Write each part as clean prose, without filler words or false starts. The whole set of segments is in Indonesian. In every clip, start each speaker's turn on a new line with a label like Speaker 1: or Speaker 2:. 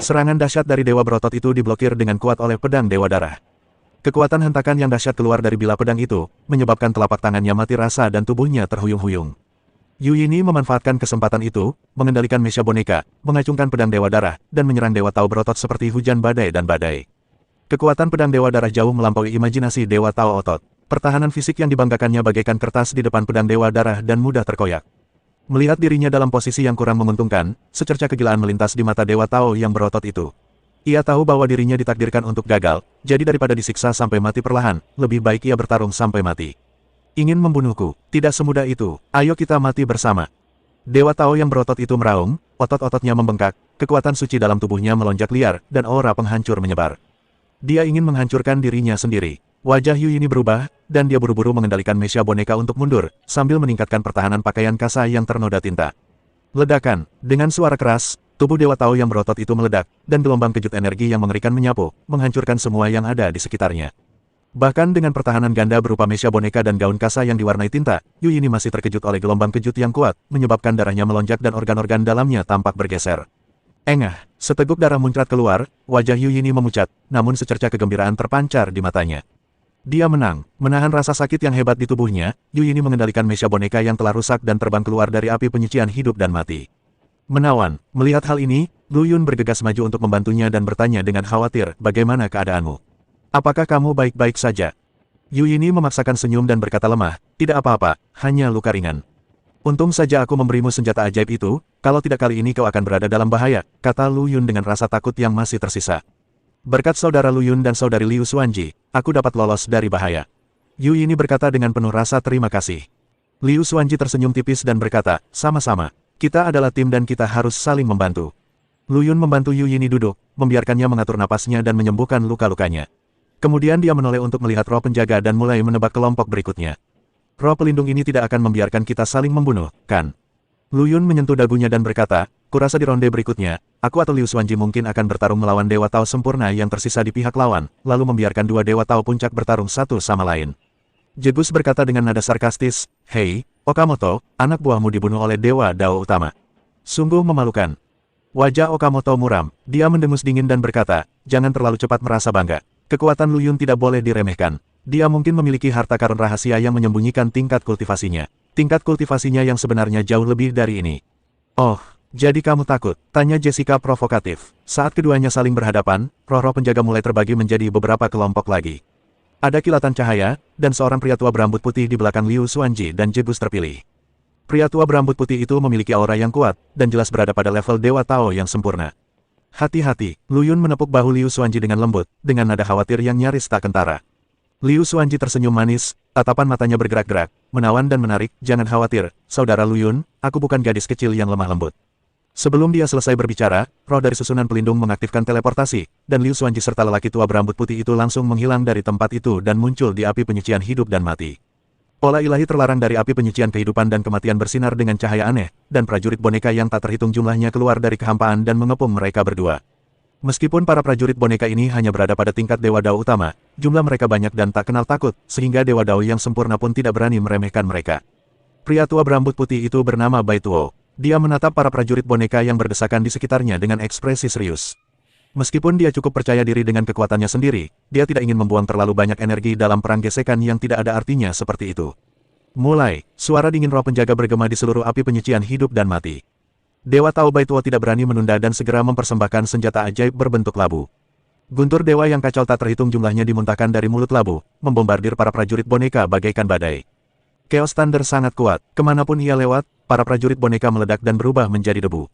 Speaker 1: Serangan dahsyat dari Dewa Berotot itu diblokir dengan kuat oleh pedang Dewa Darah. Kekuatan hentakan yang dahsyat keluar dari bilah pedang itu, menyebabkan telapak tangannya mati rasa dan tubuhnya terhuyung-huyung. Yu Yini memanfaatkan kesempatan itu, mengendalikan Mesya boneka, mengacungkan pedang Dewa Darah, dan menyerang Dewa Tao Berotot seperti hujan badai dan badai. Kekuatan pedang Dewa Darah jauh melampaui imajinasi Dewa Tao Otot. Pertahanan fisik yang dibanggakannya bagaikan kertas di depan pedang Dewa Darah dan mudah terkoyak. Melihat dirinya dalam posisi yang kurang menguntungkan, secerca kegilaan melintas di mata Dewa Tao yang berotot itu. Ia tahu bahwa dirinya ditakdirkan untuk gagal, jadi daripada disiksa sampai mati perlahan, lebih baik ia bertarung sampai mati. Ingin membunuhku, tidak semudah itu, ayo kita mati bersama. Dewa Tao yang berotot itu meraung, otot-ototnya membengkak, kekuatan suci dalam tubuhnya melonjak liar, dan aura penghancur menyebar. Dia ingin menghancurkan dirinya sendiri. Wajah Yu Yini berubah, dan dia buru-buru mengendalikan Mesya boneka untuk mundur, sambil meningkatkan pertahanan pakaian kasa yang ternoda tinta. Ledakan, dengan suara keras, tubuh Dewa Tao yang berotot itu meledak, dan gelombang kejut energi yang mengerikan menyapu, menghancurkan semua yang ada di sekitarnya. Bahkan dengan pertahanan ganda berupa Mesya boneka dan gaun kasa yang diwarnai tinta, Yu Yini masih terkejut oleh gelombang kejut yang kuat, menyebabkan darahnya melonjak dan organ-organ dalamnya tampak bergeser. Engah, seteguk darah muncrat keluar, wajah Yu Yini memucat, namun secerca kegembiraan terpancar di matanya. Dia menang, menahan rasa sakit yang hebat di tubuhnya, Yu Yini mengendalikan Mesya boneka yang telah rusak dan terbang keluar dari api penyucian hidup dan mati. Menawan, melihat hal ini, Lu Yun bergegas maju untuk membantunya dan bertanya dengan khawatir, bagaimana keadaanmu? Apakah kamu baik-baik saja? Yu Yini memaksakan senyum dan berkata lemah, tidak apa-apa, hanya luka ringan. Untung saja aku memberimu senjata ajaib itu, kalau tidak kali ini kau akan berada dalam bahaya, kata Lu Yun dengan rasa takut yang masih tersisa. Berkat saudara Lu Yun dan saudari Liu Xuanji, aku dapat lolos dari bahaya. Yu Yini berkata dengan penuh rasa terima kasih. Liu Xuanji tersenyum tipis dan berkata, sama-sama, kita adalah tim dan kita harus saling membantu. Lu Yun membantu Yu Yini duduk, membiarkannya mengatur napasnya dan menyembuhkan luka-lukanya. Kemudian dia menoleh untuk melihat roh penjaga dan mulai menebak kelompok berikutnya. Roh pelindung ini tidak akan membiarkan kita saling membunuh, kan? Lu Yun menyentuh dagunya dan berkata, kurasa di ronde berikutnya, aku atau Liu Xuanji mungkin akan bertarung melawan Dewa Tao sempurna yang tersisa di pihak lawan, lalu membiarkan dua Dewa Tao puncak bertarung satu sama lain. Jegus berkata dengan nada sarkastis, hei, Okamoto, anak buahmu dibunuh oleh Dewa Dao Utama. Sungguh memalukan. Wajah Okamoto muram, dia mendengus dingin dan berkata, jangan terlalu cepat merasa bangga. Kekuatan Lu Yun tidak boleh diremehkan. Dia mungkin memiliki harta karun rahasia yang menyembunyikan tingkat kultivasinya. Tingkat kultivasinya yang sebenarnya jauh lebih dari ini. Oh, jadi kamu takut? Tanya Jessica provokatif. Saat keduanya saling berhadapan, roh-roh penjaga mulai terbagi menjadi beberapa kelompok lagi. Ada kilatan cahaya, dan seorang pria tua berambut putih di belakang Liu Xuanji dan Jegus terpilih. Pria tua berambut putih itu memiliki aura yang kuat, dan jelas berada pada level Dewa Tao yang sempurna. Hati-hati, Lu Yun menepuk bahu Liu Xuanji dengan lembut, dengan nada khawatir yang nyaris tak kentara. Liu Xuanji tersenyum manis, tatapan matanya bergerak-gerak, menawan dan menarik, jangan khawatir, saudara Lu Yun, aku bukan gadis kecil yang lemah lembut. Sebelum dia selesai berbicara, roh dari susunan pelindung mengaktifkan teleportasi, dan Liu Xuanji serta lelaki tua berambut putih itu langsung menghilang dari tempat itu dan muncul di api penyucian hidup dan mati. Pola ilahi terlarang dari api penyucian kehidupan dan kematian bersinar dengan cahaya aneh, dan prajurit boneka yang tak terhitung jumlahnya keluar dari kehampaan dan mengepung mereka berdua. Meskipun para prajurit boneka ini hanya berada pada tingkat Dewa Dao Utama, jumlah mereka banyak dan tak kenal takut, sehingga Dewa Dao yang sempurna pun tidak berani meremehkan mereka. Pria tua berambut putih itu bernama Bai Tuo. Dia menatap para prajurit boneka yang berdesakan di sekitarnya dengan ekspresi serius. Meskipun dia cukup percaya diri dengan kekuatannya sendiri, dia tidak ingin membuang terlalu banyak energi dalam perang gesekan yang tidak ada artinya seperti itu. Mulai, suara dingin roh penjaga bergema di seluruh api penyucian hidup dan mati. Dewa Tao Bai Tuo tidak berani menunda dan segera mempersembahkan senjata ajaib berbentuk labu. Guntur dewa yang kacau tak terhitung jumlahnya dimuntahkan dari mulut labu, membombardir para prajurit boneka bagaikan badai. Chaos Thunder sangat kuat, kemanapun ia lewat, para prajurit boneka meledak dan berubah menjadi debu.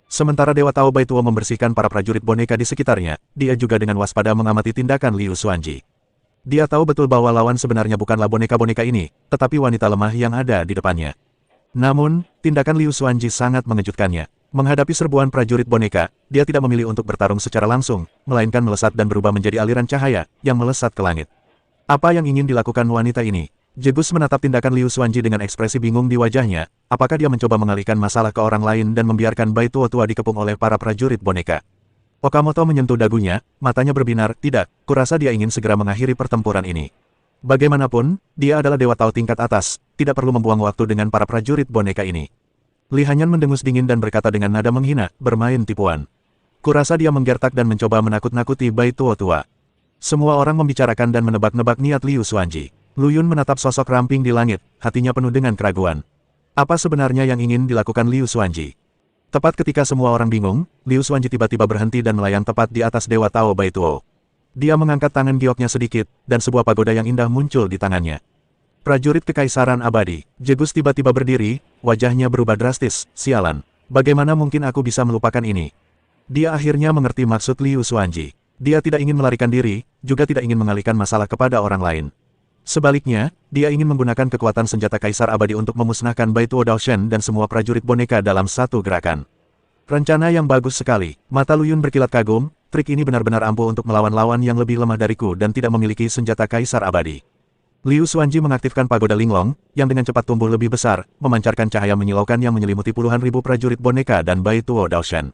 Speaker 1: Sementara Dewa Tao Bai Tuo membersihkan para prajurit boneka di sekitarnya, dia juga dengan waspada mengamati tindakan Liu Xuanji. Dia tahu betul bahwa lawan sebenarnya bukanlah boneka-boneka ini, tetapi wanita lemah yang ada di depannya. Namun, tindakan Liu Xuanji sangat mengejutkannya. Menghadapi serbuan prajurit boneka, dia tidak memilih untuk bertarung secara langsung, melainkan melesat dan berubah menjadi aliran cahaya, yang melesat ke langit. Apa yang ingin dilakukan wanita ini? Jegus menatap tindakan Liu Xuanji dengan ekspresi bingung di wajahnya, apakah dia mencoba mengalihkan masalah ke orang lain dan membiarkan Bai Tuo tua dikepung oleh para prajurit boneka. Okamoto menyentuh dagunya, matanya berbinar, tidak, kurasa dia ingin segera mengakhiri pertempuran ini. Bagaimanapun, dia adalah Dewa Tao tingkat atas, tidak perlu membuang waktu dengan para prajurit boneka ini. Li Hanyan mendengus dingin dan berkata dengan nada menghina, bermain tipuan. Kurasa dia menggertak dan mencoba menakut-nakuti Bai Tuo tua. Semua orang membicarakan dan menebak-nebak niat Liu Xuanji. Lu Yun menatap sosok ramping di langit, hatinya penuh dengan keraguan. Apa sebenarnya yang ingin dilakukan Liu Xuanji? Tepat ketika semua orang bingung, Liu Xuanji tiba-tiba berhenti dan melayang tepat di atas Dewa Tao Bai Tuo. Dia mengangkat tangan gioknya sedikit, dan sebuah pagoda yang indah muncul di tangannya. Prajurit Kekaisaran Abadi, Jegus tiba-tiba berdiri, wajahnya berubah drastis. Sialan, bagaimana mungkin aku bisa melupakan ini? Dia akhirnya mengerti maksud Liu Xuanji. Dia tidak ingin melarikan diri, juga tidak ingin mengalihkan masalah kepada orang lain. Sebaliknya, dia ingin menggunakan kekuatan senjata Kaisar Abadi untuk memusnahkan Bai Tuo Daoshen dan semua prajurit boneka dalam satu gerakan. Rencana yang bagus sekali. Mata Lu Yun berkilat kagum, trik ini benar-benar ampuh untuk melawan lawan yang lebih lemah dariku dan tidak memiliki senjata Kaisar Abadi. Liu Xuanji mengaktifkan pagoda Linglong, yang dengan cepat tumbuh lebih besar, memancarkan cahaya menyilaukan yang menyelimuti puluhan ribu prajurit boneka dan Bai Tuo Daoshen.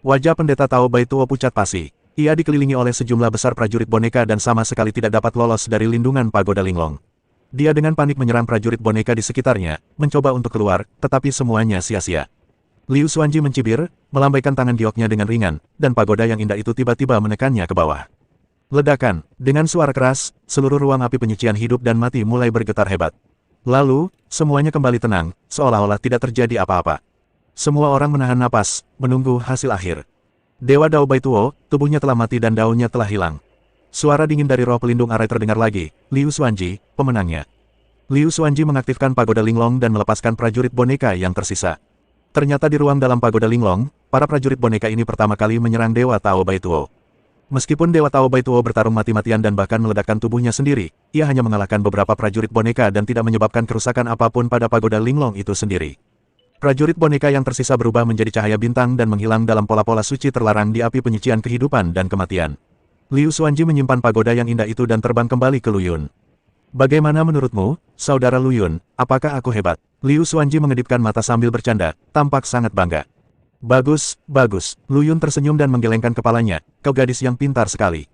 Speaker 1: Wajah pendeta Tao Bai Tuo pucat pasi. Ia dikelilingi oleh sejumlah besar prajurit boneka dan sama sekali tidak dapat lolos dari lindungan pagoda Linglong. Dia dengan panik menyerang prajurit boneka di sekitarnya, mencoba untuk keluar, tetapi semuanya sia-sia. Liu Xuanji mencibir, melambaikan tangan gioknya dengan ringan, dan pagoda yang indah itu tiba-tiba menekannya ke bawah. Ledakan, dengan suara keras, seluruh ruang api penyucian hidup dan mati mulai bergetar hebat. Lalu, semuanya kembali tenang, seolah-olah tidak terjadi apa-apa. Semua orang menahan napas, menunggu hasil akhir. Dewa Dao Bai Tuo, tubuhnya telah mati dan daunnya telah hilang. Suara dingin dari roh pelindung arai terdengar lagi. Liu Xuanji, pemenangnya. Liu Xuanji mengaktifkan pagoda Linglong dan melepaskan prajurit boneka yang tersisa. Ternyata di ruang dalam pagoda Linglong, para prajurit boneka ini pertama kali menyerang Dewa Tao Bai Tuo. Meskipun Dewa Tao Bai Tuo bertarung mati-matian dan bahkan meledakkan tubuhnya sendiri, ia hanya mengalahkan beberapa prajurit boneka dan tidak menyebabkan kerusakan apapun pada pagoda Linglong itu sendiri. Prajurit boneka yang tersisa berubah menjadi cahaya bintang dan menghilang dalam pola-pola suci terlarang di api penyucian kehidupan dan kematian. Liu Xuanji menyimpan pagoda yang indah itu dan terbang kembali ke Lu Yun. Bagaimana menurutmu, saudara Lu Yun, apakah aku hebat? Liu Xuanji mengedipkan mata sambil bercanda, tampak sangat bangga. Bagus, bagus. Lu Yun tersenyum dan menggelengkan kepalanya, kau gadis yang pintar sekali.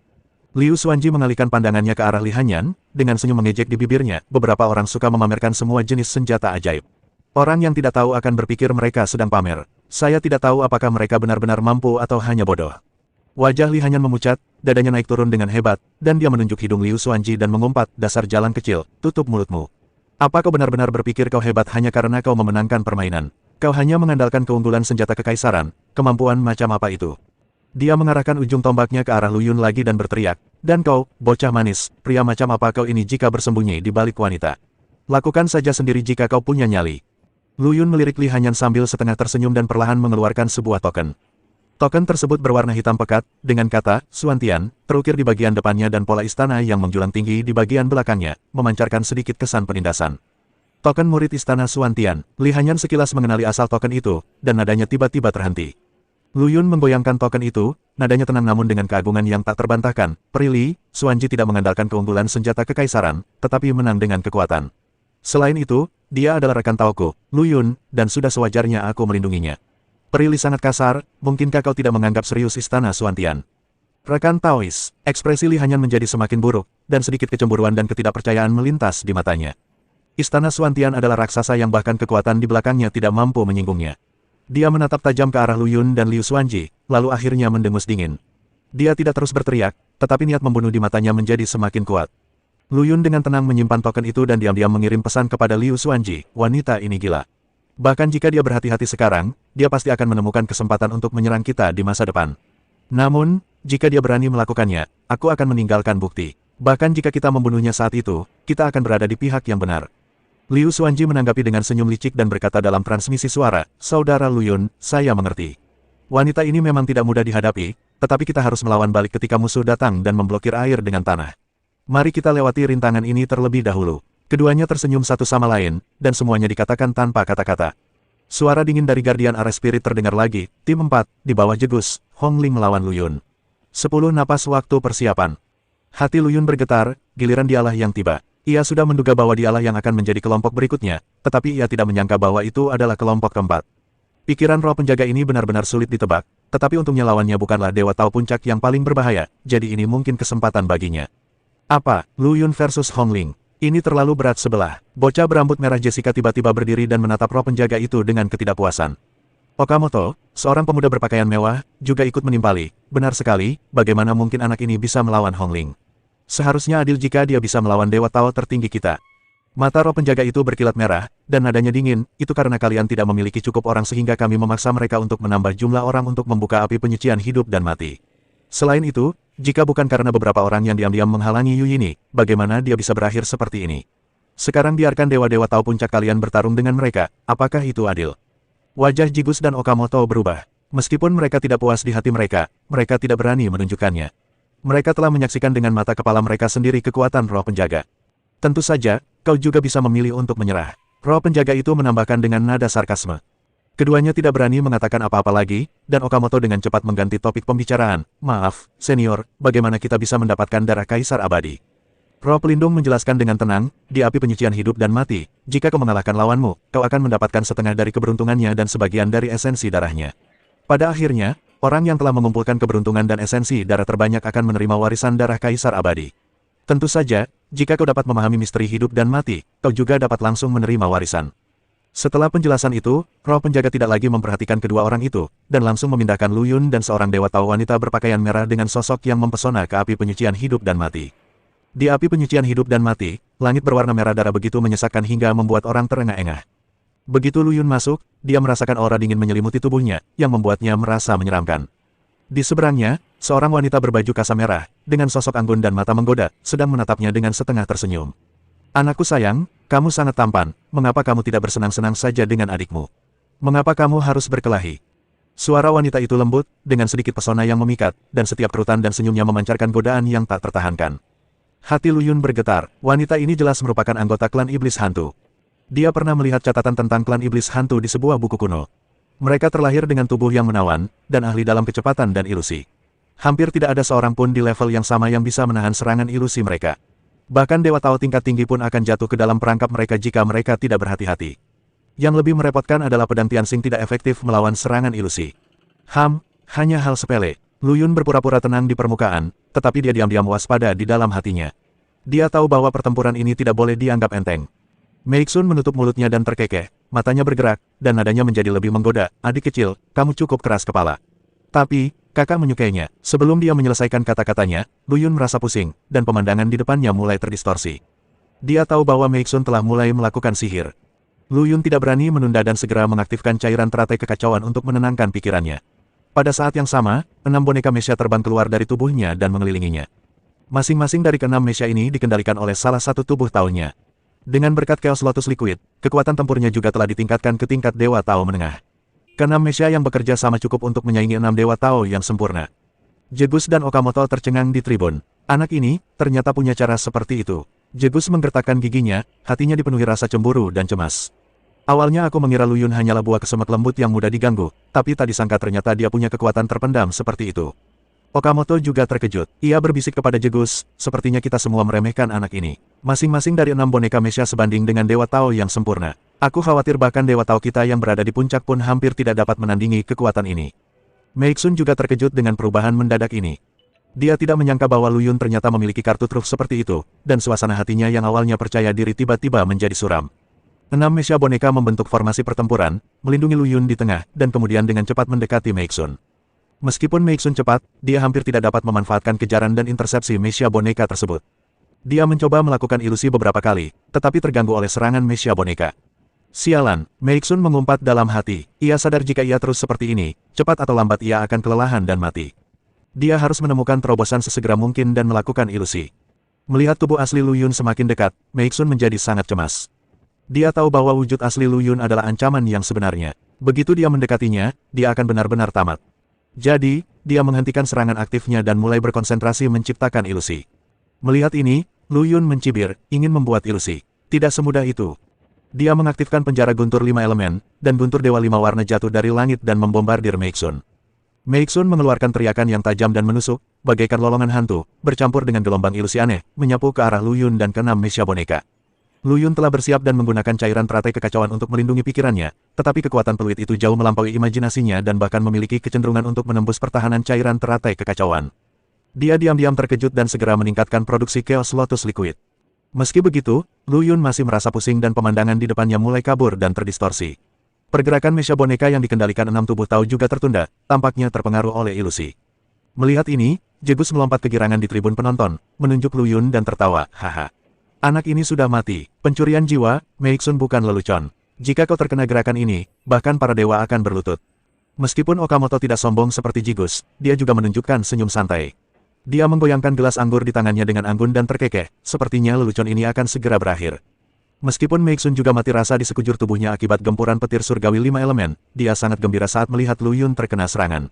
Speaker 1: Liu Xuanji mengalihkan pandangannya ke arah Li Hanyan, dengan senyum mengejek di bibirnya, beberapa orang suka memamerkan semua jenis senjata ajaib. Orang yang tidak tahu akan berpikir mereka sedang pamer. Saya tidak tahu apakah mereka benar-benar mampu atau hanya bodoh. Wajah Li Hanyan memucat, dadanya naik turun dengan hebat, dan dia menunjuk hidung Liu Xuanji dan mengumpat, dasar jalan kecil, tutup mulutmu. Apa kau benar-benar berpikir kau hebat hanya karena kau memenangkan permainan? Kau hanya mengandalkan keunggulan senjata kekaisaran, kemampuan macam apa itu? Dia mengarahkan ujung tombaknya ke arah Lu Yun lagi dan berteriak, dan kau, bocah manis, pria macam apa kau ini jika bersembunyi di balik wanita? Lakukan saja sendiri jika kau punya nyali. Lu Yun melirik Li Hanyan sambil setengah tersenyum dan perlahan mengeluarkan sebuah token. Token tersebut berwarna hitam pekat, dengan kata, Xuantian, terukir di bagian depannya dan pola istana yang menjulang tinggi di bagian belakangnya, memancarkan sedikit kesan penindasan. Token murid istana Xuantian. Li Hanyan sekilas mengenali asal token itu, dan nadanya tiba-tiba terhenti. Lu Yun menggoyangkan token itu, nadanya tenang namun dengan keagungan yang tak terbantahkan. Peri Li, Xuanji tidak mengandalkan keunggulan senjata kekaisaran, tetapi menang dengan kekuatan. Selain itu, dia adalah rekan Taoku, Lu Yun, dan sudah sewajarnya aku melindunginya. Peri Li sangat kasar, mungkinkah kau tidak menganggap serius istana Xuantian? Rekan Taois, ekspresi Li Hanyan menjadi semakin buruk, dan sedikit kecemburuan dan ketidakpercayaan melintas di matanya. Istana Xuantian adalah raksasa yang bahkan kekuatan di belakangnya tidak mampu menyinggungnya. Dia menatap tajam ke arah Lu Yun dan Liu Xuanji, lalu akhirnya mendengus dingin. Dia tidak terus berteriak, tetapi niat membunuh di matanya menjadi semakin kuat. Lu Yun dengan tenang menyimpan token itu dan diam-diam mengirim pesan kepada Liu Xuanji, wanita ini gila. Bahkan jika dia berhati-hati sekarang, dia pasti akan menemukan kesempatan untuk menyerang kita di masa depan. Namun, jika dia berani melakukannya, aku akan meninggalkan bukti. Bahkan jika kita membunuhnya saat itu, kita akan berada di pihak yang benar. Liu Xuanji menanggapi dengan senyum licik dan berkata dalam transmisi suara, Saudara Lu Yun, saya mengerti. Wanita ini memang tidak mudah dihadapi, tetapi kita harus melawan balik ketika musuh datang dan memblokir air dengan tanah. Mari kita lewati rintangan ini terlebih dahulu. Keduanya tersenyum satu sama lain, dan semuanya dikatakan tanpa kata-kata. Suara dingin dari Guardian Array Spirit terdengar lagi, tim 4, di bawah Jegus, Hong Ling melawan Lu Yun. 10 napas waktu persiapan. Hati Lu Yun bergetar, giliran dialah yang tiba. Ia sudah menduga bahwa dialah yang akan menjadi kelompok berikutnya, tetapi ia tidak menyangka bahwa itu adalah kelompok keempat. Pikiran roh penjaga ini benar-benar sulit ditebak, tetapi untungnya lawannya bukanlah Dewa Tao Puncak yang paling berbahaya, jadi ini mungkin kesempatan baginya. Apa, Lu Yun versus Hong Ling? Ini terlalu berat sebelah. Bocah berambut merah Jessica tiba-tiba berdiri dan menatap roh penjaga itu dengan ketidakpuasan. Okamoto, seorang pemuda berpakaian mewah, juga ikut menimpali. Benar sekali, bagaimana mungkin anak ini bisa melawan Hongling? Seharusnya adil jika dia bisa melawan Dewa Tao tertinggi kita. Mata roh penjaga itu berkilat merah, dan nadanya dingin, itu karena kalian tidak memiliki cukup orang sehingga kami memaksa mereka untuk menambah jumlah orang untuk membuka api penyucian hidup dan mati. Selain itu, jika bukan karena beberapa orang yang diam-diam menghalangi Yu Yini, bagaimana dia bisa berakhir seperti ini? Sekarang biarkan Dewa-Dewa Tao puncak kalian bertarung dengan mereka, apakah itu adil? Wajah Jigus dan Okamoto berubah. Meskipun mereka tidak puas di hati mereka tidak berani menunjukkannya. Mereka telah menyaksikan dengan mata kepala mereka sendiri kekuatan roh penjaga. Tentu saja, kau juga bisa memilih untuk menyerah. Roh penjaga itu menambahkan dengan nada sarkasme. Keduanya tidak berani mengatakan apa-apa lagi, dan Okamoto dengan cepat mengganti topik pembicaraan. Maaf, senior, bagaimana kita bisa mendapatkan darah kaisar abadi? Roh pelindung menjelaskan dengan tenang, di api penyucian hidup dan mati, jika kau mengalahkan lawanmu, kau akan mendapatkan setengah dari keberuntungannya dan sebagian dari esensi darahnya. Pada akhirnya, orang yang telah mengumpulkan keberuntungan dan esensi darah terbanyak akan menerima warisan darah kaisar abadi. Tentu saja, jika kau dapat memahami misteri hidup dan mati, kau juga dapat langsung menerima warisan. Setelah penjelasan itu, roh penjaga tidak lagi memperhatikan kedua orang itu, dan langsung memindahkan Lu Yun dan seorang dewa Tao wanita berpakaian merah dengan sosok yang mempesona ke api penyucian hidup dan mati. Di api penyucian hidup dan mati, langit berwarna merah darah begitu menyesakkan hingga membuat orang terengah-engah. Begitu Lu Yun masuk, dia merasakan aura dingin menyelimuti tubuhnya, yang membuatnya merasa menyeramkan. Di seberangnya, seorang wanita berbaju kasa merah, dengan sosok anggun dan mata menggoda, sedang menatapnya dengan setengah tersenyum. Anakku sayang, kamu sangat tampan, mengapa kamu tidak bersenang-senang saja dengan adikmu? Mengapa kamu harus berkelahi? Suara wanita itu lembut, dengan sedikit pesona yang memikat, dan setiap kerutan dan senyumnya memancarkan godaan yang tak tertahankan. Hati Lu Yun bergetar, wanita ini jelas merupakan anggota klan iblis hantu. Dia pernah melihat catatan tentang klan iblis hantu di sebuah buku kuno. Mereka terlahir dengan tubuh yang menawan, dan ahli dalam kecepatan dan ilusi. Hampir tidak ada seorang pun di level yang sama yang bisa menahan serangan ilusi mereka. Bahkan Dewa Tao tingkat tinggi pun akan jatuh ke dalam perangkap mereka jika mereka tidak berhati-hati. Yang lebih merepotkan adalah pedang Tianxing tidak efektif melawan serangan ilusi. Hanya hal sepele. Lu Yun berpura-pura tenang di permukaan, tetapi dia diam-diam waspada di dalam hatinya. Dia tahu bahwa pertempuran ini tidak boleh dianggap enteng. Meixun menutup mulutnya dan terkekeh, matanya bergerak, dan nadanya menjadi lebih menggoda. Adik kecil, kamu cukup keras kepala. Tapi, kakak menyukainya. Sebelum dia menyelesaikan kata-katanya, Lu Yun merasa pusing, dan pemandangan di depannya mulai terdistorsi. Dia tahu bahwa Meixun telah mulai melakukan sihir. Lu Yun tidak berani menunda dan segera mengaktifkan cairan teratai kekacauan untuk menenangkan pikirannya. Pada saat yang sama, 6 boneka Mesya terbang keluar dari tubuhnya dan mengelilinginya. Masing-masing dari ke-6 Mesya ini dikendalikan oleh salah satu tubuh Tao-nya. Dengan berkat Chaos Lotus Liquid, kekuatan tempurnya juga telah ditingkatkan ke tingkat Dewa Tao menengah. Ke-6 Mesya yang bekerja sama cukup untuk menyaingi 6 Dewa Tao yang sempurna. Jegus dan Okamoto tercengang di tribun. Anak ini, ternyata punya cara seperti itu. Jegus menggertakkan giginya, hatinya dipenuhi rasa cemburu dan cemas. Awalnya aku mengira Lu Yun hanyalah buah kesemek lembut yang mudah diganggu, tapi tak disangka ternyata dia punya kekuatan terpendam seperti itu. Okamoto juga terkejut. Ia berbisik kepada Jegus, sepertinya kita semua meremehkan anak ini. Masing-masing dari 6 boneka Mesya sebanding dengan Dewa Tao yang sempurna. Aku khawatir bahkan Dewa Tao kita yang berada di puncak pun hampir tidak dapat menandingi kekuatan ini. Meixun juga terkejut dengan perubahan mendadak ini. Dia tidak menyangka bahwa Lu Yun ternyata memiliki kartu truf seperti itu, dan suasana hatinya yang awalnya percaya diri tiba-tiba menjadi suram. 6 Mesya boneka membentuk formasi pertempuran, melindungi Lu Yun di tengah, dan kemudian dengan cepat mendekati Meixun. Meskipun Meixun cepat, dia hampir tidak dapat memanfaatkan kejaran dan intersepsi Mesya boneka tersebut. Dia mencoba melakukan ilusi beberapa kali, tetapi terganggu oleh serangan Mesya boneka. Sialan, Meixun mengumpat dalam hati. Ia sadar jika ia terus seperti ini, cepat atau lambat ia akan kelelahan dan mati. Dia harus menemukan terobosan sesegera mungkin dan melakukan ilusi. Melihat tubuh asli Lu Yun semakin dekat, Meixun menjadi sangat cemas. Dia tahu bahwa wujud asli Lu Yun adalah ancaman yang sebenarnya. Begitu dia mendekatinya, dia akan benar-benar tamat. Jadi, dia menghentikan serangan aktifnya dan mulai berkonsentrasi menciptakan ilusi. Melihat ini, Lu Yun mencibir, ingin membuat ilusi. Tidak semudah itu. Dia mengaktifkan penjara guntur 5 elemen, dan guntur dewa 5 warna jatuh dari langit dan membombardir Meixun. Meixun mengeluarkan teriakan yang tajam dan menusuk, bagaikan lolongan hantu, bercampur dengan gelombang ilusi aneh, menyapu ke arah Lu Yun dan ke-6 Mesya boneka. Lu Yun telah bersiap dan menggunakan cairan teratai kekacauan untuk melindungi pikirannya, tetapi kekuatan peluit itu jauh melampaui imajinasinya dan bahkan memiliki kecenderungan untuk menembus pertahanan cairan teratai kekacauan. Dia diam-diam terkejut dan segera meningkatkan produksi Chaos Lotus Liquid. Meski begitu, Lu Yun masih merasa pusing dan pemandangan di depannya mulai kabur dan terdistorsi. Pergerakan mecha boneka yang dikendalikan 6 tubuh Tao juga tertunda, tampaknya terpengaruh oleh ilusi. Melihat ini, Jegus melompat kegirangan di tribun penonton, menunjuk Lu Yun dan tertawa, haha. Anak ini sudah mati, pencurian jiwa, Meixun bukan lelucon. Jika kau terkena gerakan ini, bahkan para dewa akan berlutut. Meskipun Okamoto tidak sombong seperti Jigus, dia juga menunjukkan senyum santai. Dia menggoyangkan gelas anggur di tangannya dengan anggun dan terkekeh, sepertinya lelucon ini akan segera berakhir. Meskipun Meixun juga mati rasa di sekujur tubuhnya akibat gempuran petir surgawi 5 elemen, dia sangat gembira saat melihat Lu Yun terkena serangan.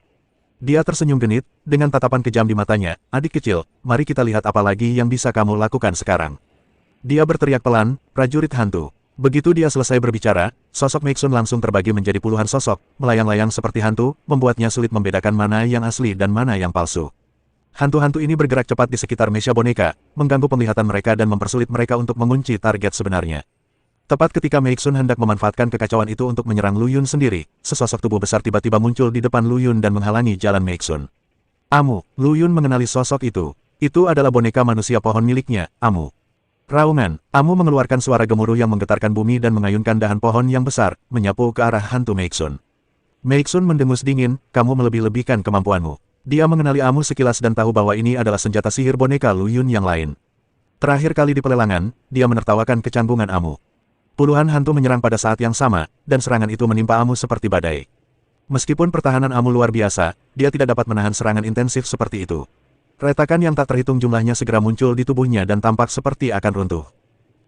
Speaker 1: Dia tersenyum genit, dengan tatapan kejam di matanya, adik kecil, mari kita lihat apa lagi yang bisa kamu lakukan sekarang. Dia berteriak pelan, prajurit hantu. Begitu dia selesai berbicara, sosok Meixun langsung terbagi menjadi puluhan sosok, melayang-layang seperti hantu, membuatnya sulit membedakan mana yang asli dan mana yang palsu. Hantu-hantu ini bergerak cepat di sekitar mecha boneka, mengganggu penglihatan mereka dan mempersulit mereka untuk mengunci target sebenarnya. Tepat ketika Meixun hendak memanfaatkan kekacauan itu untuk menyerang Lu Yun sendiri, sesosok tubuh besar tiba-tiba muncul di depan Lu Yun dan menghalangi jalan Meixun. Amu, Lu Yun mengenali sosok itu. Itu adalah boneka manusia pohon miliknya, Amu. Raungan, Amu mengeluarkan suara gemuruh yang menggetarkan bumi dan mengayunkan dahan pohon yang besar, menyapu ke arah hantu Meixun. Meixun mendengus dingin, kamu melebih-lebihkan kemampuanmu. Dia mengenali Amu sekilas dan tahu bahwa ini adalah senjata sihir boneka Lu Yun yang lain. Terakhir kali di pelelangan, dia menertawakan kecanggungan Amu. Puluhan hantu menyerang pada saat yang sama, dan serangan itu menimpa Amu seperti badai. Meskipun pertahanan Amu luar biasa, dia tidak dapat menahan serangan intensif seperti itu. Retakan yang tak terhitung jumlahnya segera muncul di tubuhnya dan tampak seperti akan runtuh.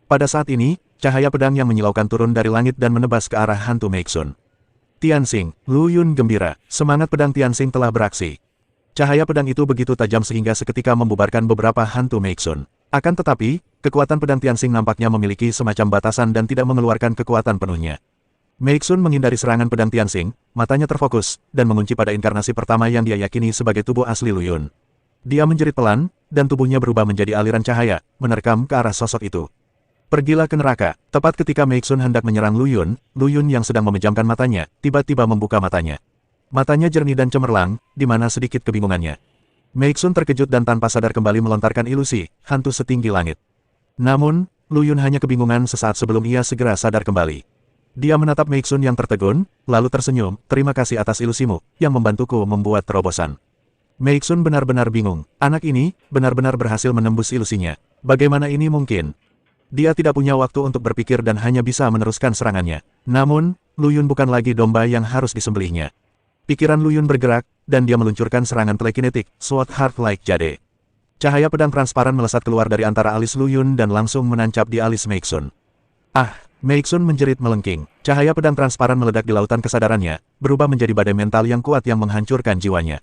Speaker 1: Pada saat ini, cahaya pedang yang menyilaukan turun dari langit dan menebas ke arah hantu Meixun. Tianxing, Lu Yun gembira, semangat pedang Tianxing telah beraksi. Cahaya pedang itu begitu tajam sehingga seketika membubarkan beberapa hantu Meixun. Akan tetapi, kekuatan pedang Tianxing nampaknya memiliki semacam batasan dan tidak mengeluarkan kekuatan penuhnya. Meixun menghindari serangan pedang Tianxing, matanya terfokus, dan mengunci pada inkarnasi pertama yang dia yakini sebagai tubuh asli Lu Yun. Dia menjerit pelan, dan tubuhnya berubah menjadi aliran cahaya, menerkam ke arah sosok itu. Pergilah ke neraka. Tepat ketika Meixun hendak menyerang Lu Yun yang sedang memejamkan matanya, tiba-tiba membuka matanya. Matanya jernih dan cemerlang, di mana sedikit kebingungannya. Meixun terkejut dan tanpa sadar kembali melontarkan ilusi, hantu setinggi langit. Namun, Lu Yun hanya kebingungan sesaat sebelum ia segera sadar kembali. Dia menatap Meixun yang tertegun, lalu tersenyum, terima kasih atas ilusimu, yang membantuku membuat terobosan. Meixun benar-benar bingung, anak ini, benar-benar berhasil menembus ilusinya. Bagaimana ini mungkin? Dia tidak punya waktu untuk berpikir dan hanya bisa meneruskan serangannya. Namun, Lu Yun bukan lagi domba yang harus disembelihnya. Pikiran Lu Yun bergerak, dan dia meluncurkan serangan telekinetik, Sword Heart Like Jade. Cahaya pedang transparan melesat keluar dari antara alis Lu Yun dan langsung menancap di alis Meixun. Ah, Meixun menjerit melengking. Cahaya pedang transparan meledak di lautan kesadarannya, berubah menjadi badai mental yang kuat yang menghancurkan jiwanya.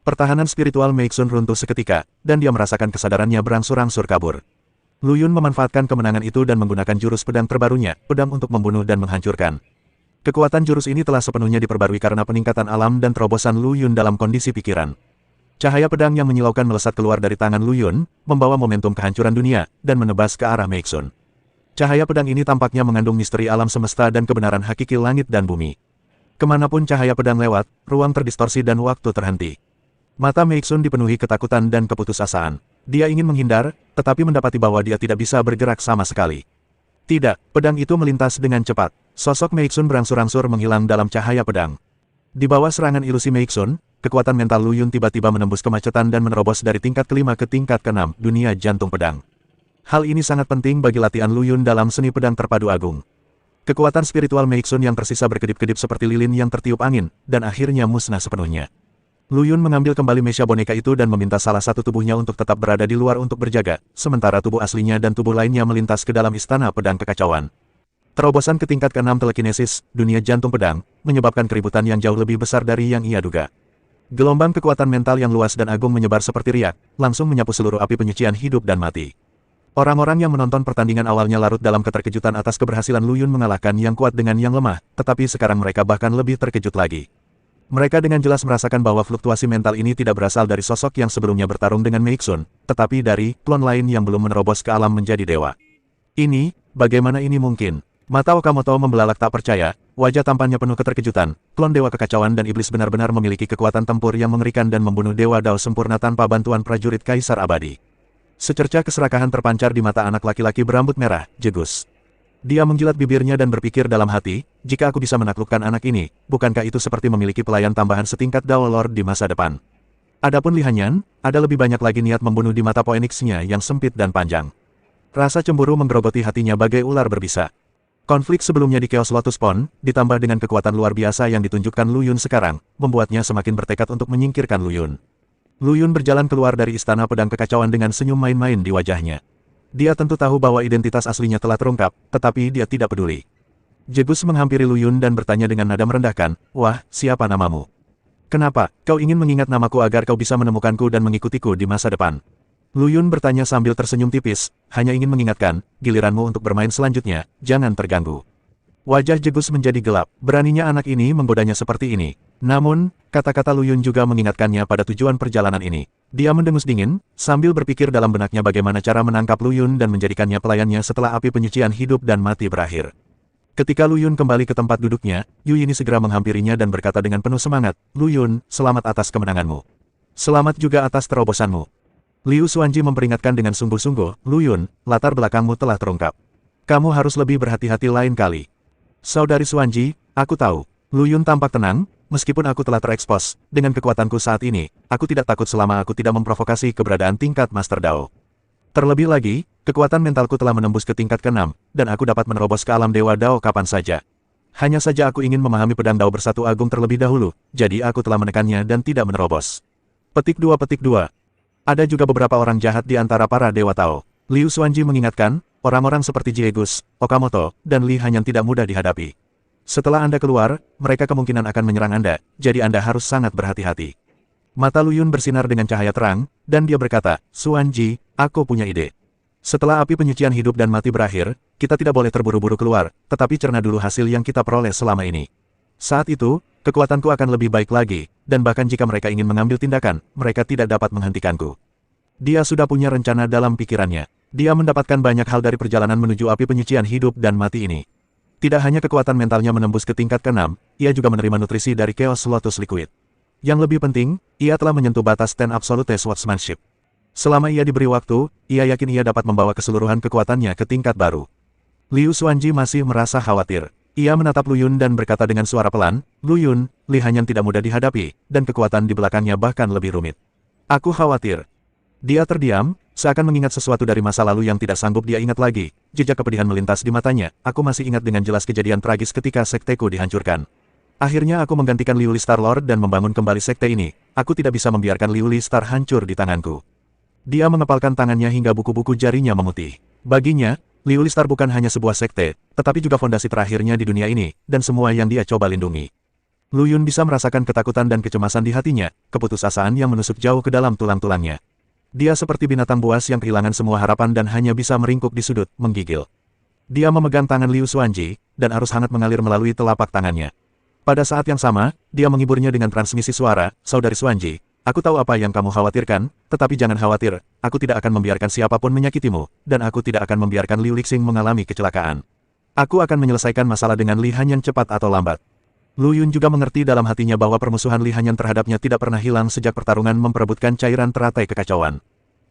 Speaker 1: Pertahanan spiritual Meixun runtuh seketika, dan dia merasakan kesadarannya berangsur-angsur kabur. Lu Yun memanfaatkan kemenangan itu dan menggunakan jurus pedang terbarunya, pedang untuk membunuh dan menghancurkan. Kekuatan jurus ini telah sepenuhnya diperbarui karena peningkatan alam dan terobosan Lu Yun dalam kondisi pikiran. Cahaya pedang yang menyilaukan melesat keluar dari tangan Lu Yun, membawa momentum kehancuran dunia, dan menebas ke arah Meixun. Cahaya pedang ini tampaknya mengandung misteri alam semesta dan kebenaran hakiki langit dan bumi. Kemanapun cahaya pedang lewat, ruang terdistorsi dan waktu terhenti. Mata Meixun dipenuhi ketakutan dan keputusasaan. Dia ingin menghindar, tetapi mendapati bahwa dia tidak bisa bergerak sama sekali. Tidak, pedang itu melintas dengan cepat. Sosok Meixun berangsur-angsur menghilang dalam cahaya pedang. Di bawah serangan ilusi Meixun, kekuatan mental Lu Yun tiba-tiba menembus kemacetan dan menerobos dari tingkat kelima ke tingkat keenam, dunia jantung pedang. Hal ini sangat penting bagi latihan Lu Yun dalam seni pedang terpadu agung. Kekuatan spiritual Meixun yang tersisa berkedip-kedip seperti lilin yang tertiup angin, dan akhirnya musnah sepenuhnya. Lu Yun mengambil kembali mecha boneka itu dan meminta salah satu tubuhnya untuk tetap berada di luar untuk berjaga, sementara tubuh aslinya dan tubuh lainnya melintas ke dalam istana pedang kekacauan. Terobosan ke tingkat ke-6 telekinesis, dunia jantung pedang, menyebabkan keributan yang jauh lebih besar dari yang ia duga. Gelombang kekuatan mental yang luas dan agung menyebar seperti riak, langsung menyapu seluruh api penyucian hidup dan mati. Orang-orang yang menonton pertandingan awalnya larut dalam keterkejutan atas keberhasilan Lu Yun mengalahkan yang kuat dengan yang lemah, tetapi sekarang mereka bahkan lebih terkejut lagi. Mereka dengan jelas merasakan bahwa fluktuasi mental ini tidak berasal dari sosok yang sebelumnya bertarung dengan Meixun, tetapi dari klon lain yang belum menerobos ke alam menjadi dewa. Ini, bagaimana ini mungkin? Mata Okamoto membelalak tak percaya, wajah tampannya penuh keterkejutan. Klon dewa kekacauan dan iblis benar-benar memiliki kekuatan tempur yang mengerikan dan membunuh dewa Dao sempurna tanpa bantuan prajurit kaisar abadi. Secerca keserakahan terpancar di mata anak laki-laki berambut merah, Jegus. Dia menjilat bibirnya dan berpikir dalam hati, jika aku bisa menaklukkan anak ini, bukankah itu seperti memiliki pelayan tambahan setingkat Dao Lord di masa depan? Adapun Li Hanyan, ada lebih banyak lagi niat membunuh di mata Phoenix-nya yang sempit dan panjang. Rasa cemburu menggerogoti hatinya bagai ular berbisa. Konflik sebelumnya di Chaos Lotus Pond, ditambah dengan kekuatan luar biasa yang ditunjukkan Lu Yun sekarang, membuatnya semakin bertekad untuk menyingkirkan Lu Yun. Lu Yun berjalan keluar dari Istana Pedang Kekacauan dengan senyum main-main di wajahnya. Dia tentu tahu bahwa identitas aslinya telah terungkap, tetapi dia tidak peduli. Jegus menghampiri Lu Yun dan bertanya dengan nada merendahkan, "Wah, siapa namamu? Kenapa, kau ingin mengingat namaku agar kau bisa menemukanku dan mengikutiku di masa depan?" Lu Yun bertanya sambil tersenyum tipis, hanya ingin mengingatkan, giliranmu untuk bermain selanjutnya, jangan terganggu. Wajah Jegus menjadi gelap, beraninya anak ini menggodanya seperti ini. Namun, kata-kata Lu Yun juga mengingatkannya pada tujuan perjalanan ini. Dia mendengus dingin, sambil berpikir dalam benaknya bagaimana cara menangkap Lu Yun dan menjadikannya pelayannya setelah api penyucian hidup dan mati berakhir. Ketika Lu Yun kembali ke tempat duduknya, Yu Yini segera menghampirinya dan berkata dengan penuh semangat, "Lu Yun, selamat atas kemenanganmu. Selamat juga atas terobosanmu." Liu Xuanji memperingatkan dengan sungguh-sungguh, "Lu Yun, latar belakangmu telah terungkap. Kamu harus lebih berhati-hati lain kali." "Saudari Xuanji, aku tahu." Lu Yun tampak tenang, "Meskipun aku telah terekspos, dengan kekuatanku saat ini, aku tidak takut selama aku tidak memprovokasi keberadaan tingkat Master Dao. Terlebih lagi, kekuatan mentalku telah menembus ke tingkat ke-6, dan aku dapat menerobos ke alam Dewa Dao kapan saja. Hanya saja aku ingin memahami pedang Dao Bersatu Agung terlebih dahulu, jadi aku telah menekannya dan tidak menerobos." Petik 2. Ada juga beberapa orang jahat di antara para Dewa Tao. Liu Xuanji mengingatkan, orang-orang seperti Jiegus, Okamoto, dan Li Hanyan tidak mudah dihadapi. Setelah Anda keluar, mereka kemungkinan akan menyerang Anda, jadi Anda harus sangat berhati-hati. Mata Lu Yun bersinar dengan cahaya terang, dan dia berkata, "Xuanji, aku punya ide. Setelah api penyucian hidup dan mati berakhir, kita tidak boleh terburu-buru keluar, tetapi cerna dulu hasil yang kita peroleh selama ini. Saat itu, kekuatanku akan lebih baik lagi, dan bahkan jika mereka ingin mengambil tindakan, mereka tidak dapat menghentikanku." Dia sudah punya rencana dalam pikirannya. Dia mendapatkan banyak hal dari perjalanan menuju api penyucian hidup dan mati ini. Tidak hanya kekuatan mentalnya menembus ke tingkat ke-6, ia juga menerima nutrisi dari Chaos Lotus Liquid. Yang lebih penting, ia telah menyentuh batas 10 Absolute Swordsmanship. Selama ia diberi waktu, ia yakin ia dapat membawa keseluruhan kekuatannya ke tingkat baru. Liu Xuanji masih merasa khawatir. Ia menatap Lu Yun dan berkata dengan suara pelan, "Lu Yun, Li Hanyan tidak mudah dihadapi, dan kekuatan di belakangnya bahkan lebih rumit. Aku khawatir." Dia terdiam, seakan mengingat sesuatu dari masa lalu yang tidak sanggup dia ingat lagi. Jejak kepedihan melintas di matanya. "Aku masih ingat dengan jelas kejadian tragis ketika sekteku dihancurkan. Akhirnya aku menggantikan Liu Li Star Lord dan membangun kembali sekte ini. Aku tidak bisa membiarkan Liu Li Star hancur di tanganku." Dia mengepalkan tangannya hingga buku-buku jarinya memutih. Baginya, Liu Li Star bukan hanya sebuah sekte, tetapi juga fondasi terakhirnya di dunia ini, dan semua yang dia coba lindungi. Lu Yun bisa merasakan ketakutan dan kecemasan di hatinya, keputusasaan yang menusuk jauh ke dalam tulang-tulangnya. Dia seperti binatang buas yang kehilangan semua harapan dan hanya bisa meringkuk di sudut, menggigil. Dia memegang tangan Liu Xuanji, dan arus hangat mengalir melalui telapak tangannya. Pada saat yang sama, dia menghiburnya dengan transmisi suara, "Saudari Xuanji, aku tahu apa yang kamu khawatirkan, tetapi jangan khawatir, aku tidak akan membiarkan siapapun menyakitimu, dan aku tidak akan membiarkan Liu Lixing mengalami kecelakaan. Aku akan menyelesaikan masalah dengan Li Hanyan cepat atau lambat." Lu Yun juga mengerti dalam hatinya bahwa permusuhan Li Hanyan terhadapnya tidak pernah hilang sejak pertarungan memperebutkan cairan teratai kekacauan.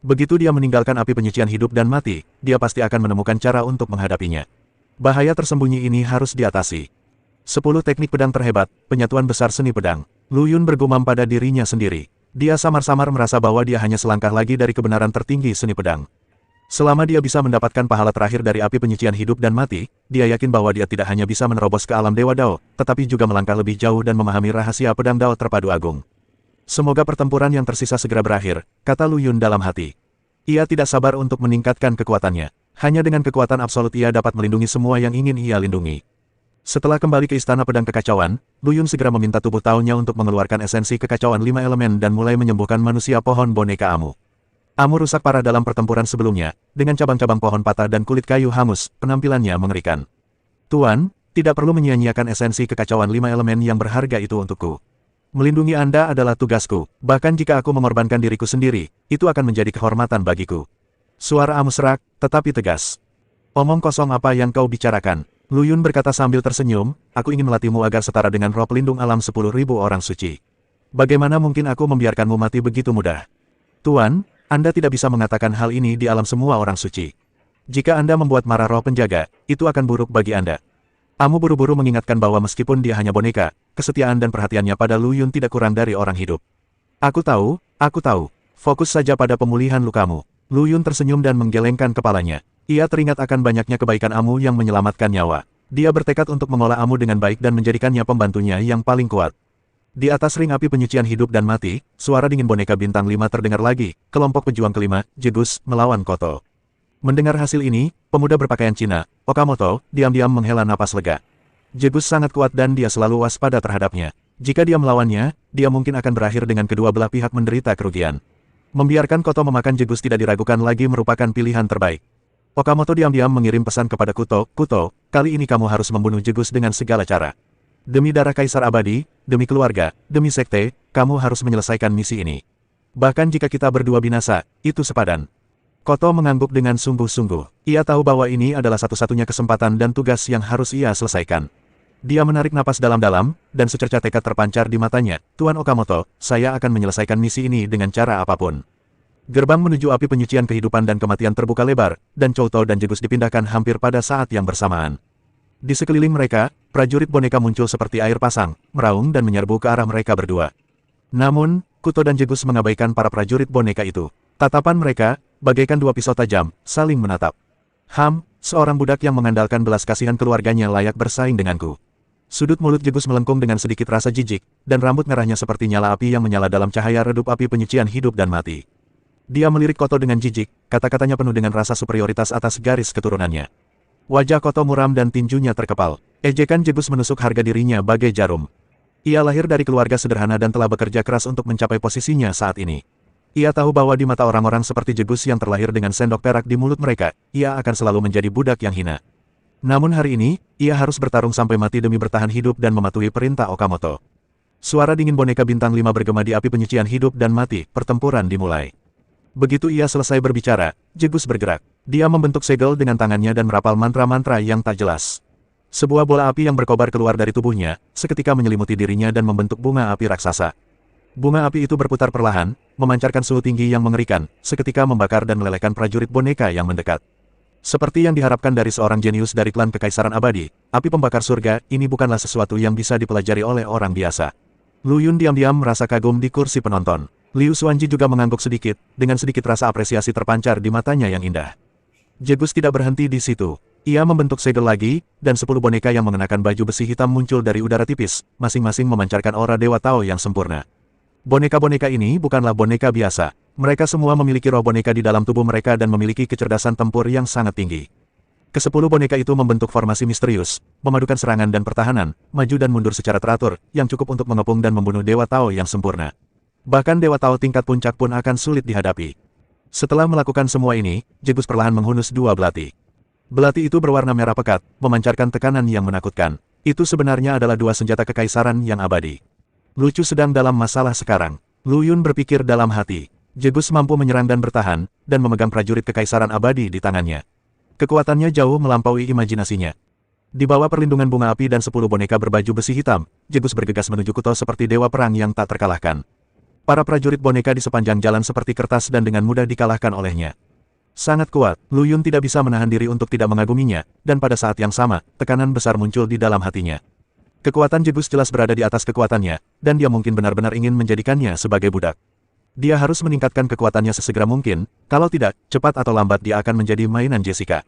Speaker 1: Begitu dia meninggalkan api penyucian hidup dan mati, dia pasti akan menemukan cara untuk menghadapinya. Bahaya tersembunyi ini harus diatasi. 10 teknik pedang terhebat, penyatuan besar seni pedang. Lu Yun bergumam pada dirinya sendiri. Dia samar-samar merasa bahwa dia hanya selangkah lagi dari kebenaran tertinggi seni pedang. Selama dia bisa mendapatkan pahala terakhir dari api penyucian hidup dan mati, dia yakin bahwa dia tidak hanya bisa menerobos ke alam Dewa Dao, tetapi juga melangkah lebih jauh dan memahami rahasia pedang Dao terpadu agung. Semoga pertempuran yang tersisa segera berakhir, kata Lu Yun dalam hati. Ia tidak sabar untuk meningkatkan kekuatannya. Hanya dengan kekuatan absolut ia dapat melindungi semua yang ingin ia lindungi. Setelah kembali ke Istana Pedang Kekacauan, Lu Yun segera meminta tubuh Taonya untuk mengeluarkan esensi kekacauan 5 elemen dan mulai menyembuhkan manusia pohon boneka Amu. Amu rusak parah dalam pertempuran sebelumnya, dengan cabang-cabang pohon patah dan kulit kayu hangus, penampilannya mengerikan. "Tuan, tidak perlu menyia-nyiakan esensi kekacauan 5 elemen yang berharga itu untukku. Melindungi Anda adalah tugasku, bahkan jika aku mengorbankan diriku sendiri, itu akan menjadi kehormatan bagiku." Suara Amu serak, tetapi tegas. "Omong kosong apa yang kau bicarakan?" Lu Yun berkata sambil tersenyum, "Aku ingin melatihmu agar setara dengan roh pelindung alam 10.000 orang suci. Bagaimana mungkin aku membiarkanmu mati begitu mudah? Tuan, Anda tidak bisa mengatakan hal ini di alam semua orang suci." Jika Anda membuat marah roh penjaga, itu akan buruk bagi Anda. Amu buru-buru mengingatkan bahwa meskipun dia hanya boneka, kesetiaan dan perhatiannya pada Lu Yun tidak kurang dari orang hidup. Aku tahu, aku tahu. Fokus saja pada pemulihan lukamu. Lu Yun tersenyum dan menggelengkan kepalanya. Ia teringat akan banyaknya kebaikan Amu yang menyelamatkan nyawa. Dia bertekad untuk mengolah Amu dengan baik dan menjadikannya pembantunya yang paling kuat. Di atas ring api penyucian hidup dan mati, suara dingin boneka bintang 5 terdengar lagi. Kelompok pejuang kelima, Jegus, melawan Koto. Mendengar hasil ini, pemuda berpakaian Cina, Okamoto, diam-diam menghela napas lega. Jegus sangat kuat dan dia selalu waspada terhadapnya. Jika dia melawannya, dia mungkin akan berakhir dengan kedua belah pihak menderita kerugian. Membiarkan Koto memakan Jegus tidak diragukan lagi merupakan pilihan terbaik. Okamoto diam-diam mengirim pesan kepada Kuto, kali ini kamu harus membunuh Jegus dengan segala cara. Demi darah Kaisar Abadi, demi keluarga, demi sekte, kamu harus menyelesaikan misi ini. Bahkan jika kita berdua binasa, itu sepadan. Koto mengangguk dengan sungguh-sungguh. Ia tahu bahwa ini adalah satu-satunya kesempatan dan tugas yang harus ia selesaikan. Dia menarik napas dalam-dalam, dan secerca tekad terpancar di matanya. Tuan Okamoto, saya akan menyelesaikan misi ini dengan cara apapun. Gerbang menuju api penyucian kehidupan dan kematian terbuka lebar, dan Chouto dan Jegus dipindahkan hampir pada saat yang bersamaan. Di sekeliling mereka, prajurit boneka muncul seperti air pasang, meraung dan menyerbu ke arah mereka berdua. Namun, Kuto dan Jegus mengabaikan para prajurit boneka itu. Tatapan mereka, bagaikan dua pisau tajam, saling menatap. Seorang budak yang mengandalkan belas kasihan keluarganya layak bersaing denganku. Sudut mulut Jegus melengkung dengan sedikit rasa jijik, dan rambut merahnya seperti nyala api yang menyala dalam cahaya redup api penyucian hidup dan mati. Dia melirik Koto dengan jijik, kata-katanya penuh dengan rasa superioritas atas garis keturunannya. Wajah Koto muram dan tinjunya terkepal. Ejekan Jegus menusuk harga dirinya bagai jarum. Ia lahir dari keluarga sederhana dan telah bekerja keras untuk mencapai posisinya saat ini. Ia tahu bahwa di mata orang-orang seperti Jegus yang terlahir dengan sendok perak di mulut mereka, ia akan selalu menjadi budak yang hina. Namun hari ini, ia harus bertarung sampai mati demi bertahan hidup dan mematuhi perintah Okamoto. Suara dingin boneka bintang 5 bergema di api penyucian hidup dan mati, pertempuran dimulai. Begitu ia selesai berbicara, Jegus bergerak. Dia membentuk segel dengan tangannya dan merapal mantra-mantra yang tak jelas. Sebuah bola api yang berkobar keluar dari tubuhnya, seketika menyelimuti dirinya dan membentuk bunga api raksasa. Bunga api itu berputar perlahan, memancarkan suhu tinggi yang mengerikan, seketika membakar dan melelehkan prajurit boneka yang mendekat. Seperti yang diharapkan dari seorang jenius dari klan Kekaisaran Abadi, api pembakar surga ini bukanlah sesuatu yang bisa dipelajari oleh orang biasa. Lu Yun diam-diam merasa kagum di kursi penonton. Liu Xuanji juga mengangguk sedikit, dengan sedikit rasa apresiasi terpancar di matanya yang indah. Jegus tidak berhenti di situ. Ia membentuk segel lagi, dan 10 boneka yang mengenakan baju besi hitam muncul dari udara tipis, masing-masing memancarkan aura Dewa Tao yang sempurna. Boneka-boneka ini bukanlah boneka biasa. Mereka semua memiliki roh boneka di dalam tubuh mereka dan memiliki kecerdasan tempur yang sangat tinggi. Ke-10 boneka itu membentuk formasi misterius, memadukan serangan dan pertahanan, maju dan mundur secara teratur, yang cukup untuk mengepung dan membunuh Dewa Tao yang sempurna. Bahkan Dewa Tao tingkat puncak pun akan sulit dihadapi. Setelah melakukan semua ini, Jegus perlahan menghunus 2 belati. Belati itu berwarna merah pekat, memancarkan tekanan yang menakutkan. Itu sebenarnya adalah 2 senjata kekaisaran yang abadi. Lucu sedang dalam masalah sekarang. Lu Yun berpikir dalam hati. Jegus mampu menyerang dan bertahan, dan memegang prajurit kekaisaran abadi di tangannya. Kekuatannya jauh melampaui imajinasinya. Di bawah perlindungan bunga api dan 10 boneka berbaju besi hitam, Jegus bergegas menuju Kuto seperti dewa perang yang tak terkalahkan. Para prajurit boneka di sepanjang jalan seperti kertas dan dengan mudah dikalahkan olehnya. Sangat kuat, Lu Yun tidak bisa menahan diri untuk tidak mengaguminya, dan pada saat yang sama, tekanan besar muncul di dalam hatinya. Kekuatan Jegus jelas berada di atas kekuatannya, dan dia mungkin benar-benar ingin menjadikannya sebagai budak. Dia harus meningkatkan kekuatannya sesegera mungkin, kalau tidak, cepat atau lambat dia akan menjadi mainan Jessica.